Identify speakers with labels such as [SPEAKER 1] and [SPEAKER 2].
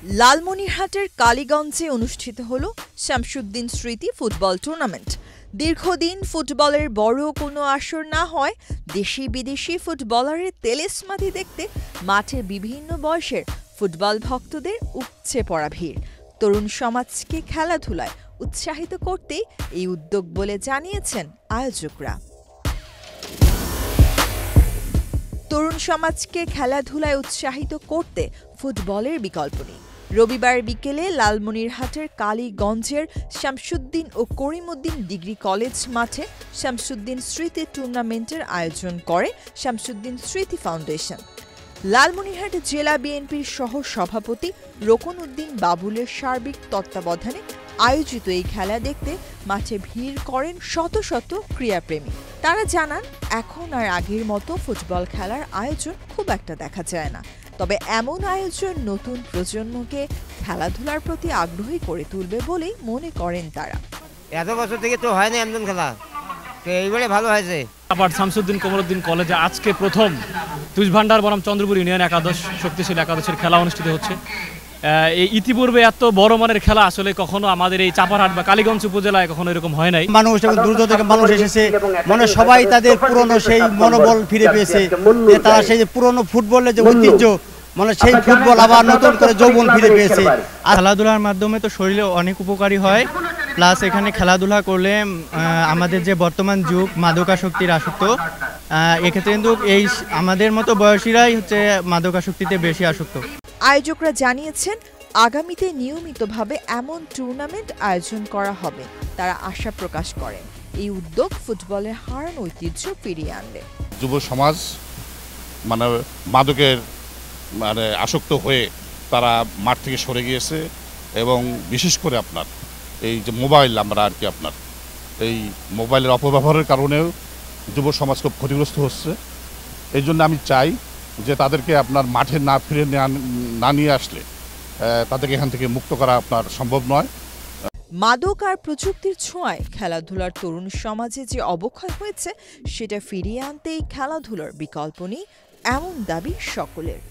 [SPEAKER 1] লালমনিরহাটের কালীগঞ্জে অনুষ্ঠিত হল শামসুদ্দিন স্মৃতি ফুটবল টুর্নামেন্ট। দীর্ঘদিন ফুটবলের বড় কোনো আসর না হয় দেশি বিদেশি ফুটবলারের তেলেসমাতি দেখতে মাঠে বিভিন্ন বয়সের ফুটবল ভক্তদের উপচে পড়া ভিড়। তরুণ সমাজকে খেলাধুলায় উৎসাহিত করতেই এই উদ্যোগ বলে জানিয়েছেন আয়োজকরা। তরুণ সমাজকে খেলাধুলায় উৎসাহিত করতে ফুটবলের বিকল্প নেই। রবিবার বিকেলে লালমনিরহাটের কালীগঞ্জের শামসুদ্দিন ও করিমউদ্দিন ডিগ্রি কলেজ মাঠে শামসুদ্দিন স্মৃতি টুর্নামেন্টের আয়োজন করে শামসুদ্দিন স্মৃতি ফাউন্ডেশন। লালমনিরহাট জেলা বিএনপির সহ সভাপতি রোকন উদ্দিন বাবুলের সার্বিক তত্ত্বাবধানে আয়োজিত এই খেলা দেখতে মাঠে ভিড় করেন শত শত ক্রীড়াপ্রেমী। তারা জানান, এখন আর আগের মতো ফুটবল খেলার আয়োজন খুব একটা দেখা যায় না, তবে এমন আয়োজন নতুন প্রজন্মকে খেলাধুলার প্রতি আগ্রহী করে তুলবে বলেই মনে করেন তারা।
[SPEAKER 2] এত বছর থেকে তো হয় না এমন খেলা, তো এইবারে ভালো হয়েছে।
[SPEAKER 3] আবার শামসুদ্দিন কমরউদ্দিন কলেজে আজকে প্রথম তুষভান্ডার বনাম চন্দ্রপুর ইউনিয়ন একাদশ শক্তিশালী একাদশের খেলা অনুষ্ঠিত হচ্ছে। এই ইতিপূর্বে এত বড় মানের খেলা আসলে কখনো আমাদের এই চাপারহাট বা কালীগঞ্জ উপজেলায় কখনো এরকম হয় নাই।
[SPEAKER 4] মানুষ এবং দূর থেকে মানুষ এসেছে, মনে সবাই তাদের পুরনো সেই মনোবল ফিরে পেয়েছে। তারা সেই যে পুরনো ফুটবলের যে ঐতিহ্য, মানে সেই ফুটবল আবার নতুন করে যৌবন ফিরে পেয়েছে।
[SPEAKER 5] খেলাধুলার মাধ্যমে তো শরীরে অনেক উপকারী হয়, প্লাস এখানে খেলাধুলা করলে আমাদের যে বর্তমান যুগ মাদকাসক্তির আসক্ত, এক্ষেত্রে কিন্তু এই আমাদের মতো বয়সীরাই হচ্ছে মাদকাসক্তিতে বেশি আসক্ত।
[SPEAKER 1] আয়োজকরা জানিয়েছেন, আগামীতে নিয়মিতভাবে এমন টুর্নামেন্ট আয়োজন করা হবে। তারা আশা প্রকাশ করেন এই উদ্যোগ ফুটবলের হারানো ঐতিহ্য ফিরিয়ে আনবে।
[SPEAKER 6] যুব সমাজ মানে মাদকের আসক্ত হয়ে তারা মাঠ থেকে সরে গিয়েছে, এবং বিশেষ করে আপনার এই যে মোবাইল, আমরা আপনার এই মোবাইলের অপব্যবহারের কারণেও যুব সমাজ খুব ক্ষতিগ্রস্ত হচ্ছে। এই জন্য আমি চাই যে তাদেরকে আপনার মাঠে না ফিরে না নিয়ে আসলে তাদেরকে এখান থেকে মুক্ত করা আপনার সম্ভব নয়।
[SPEAKER 1] মাদক আর প্রযুক্তির ছোঁয়ায় খেলাধুলার তরুণ সমাজে যে অবক্ষয় হয়েছে সেটা ফিরিয়ে আনতেই খেলাধুলার বিকল্প নেই, এমন দাবি সকলের।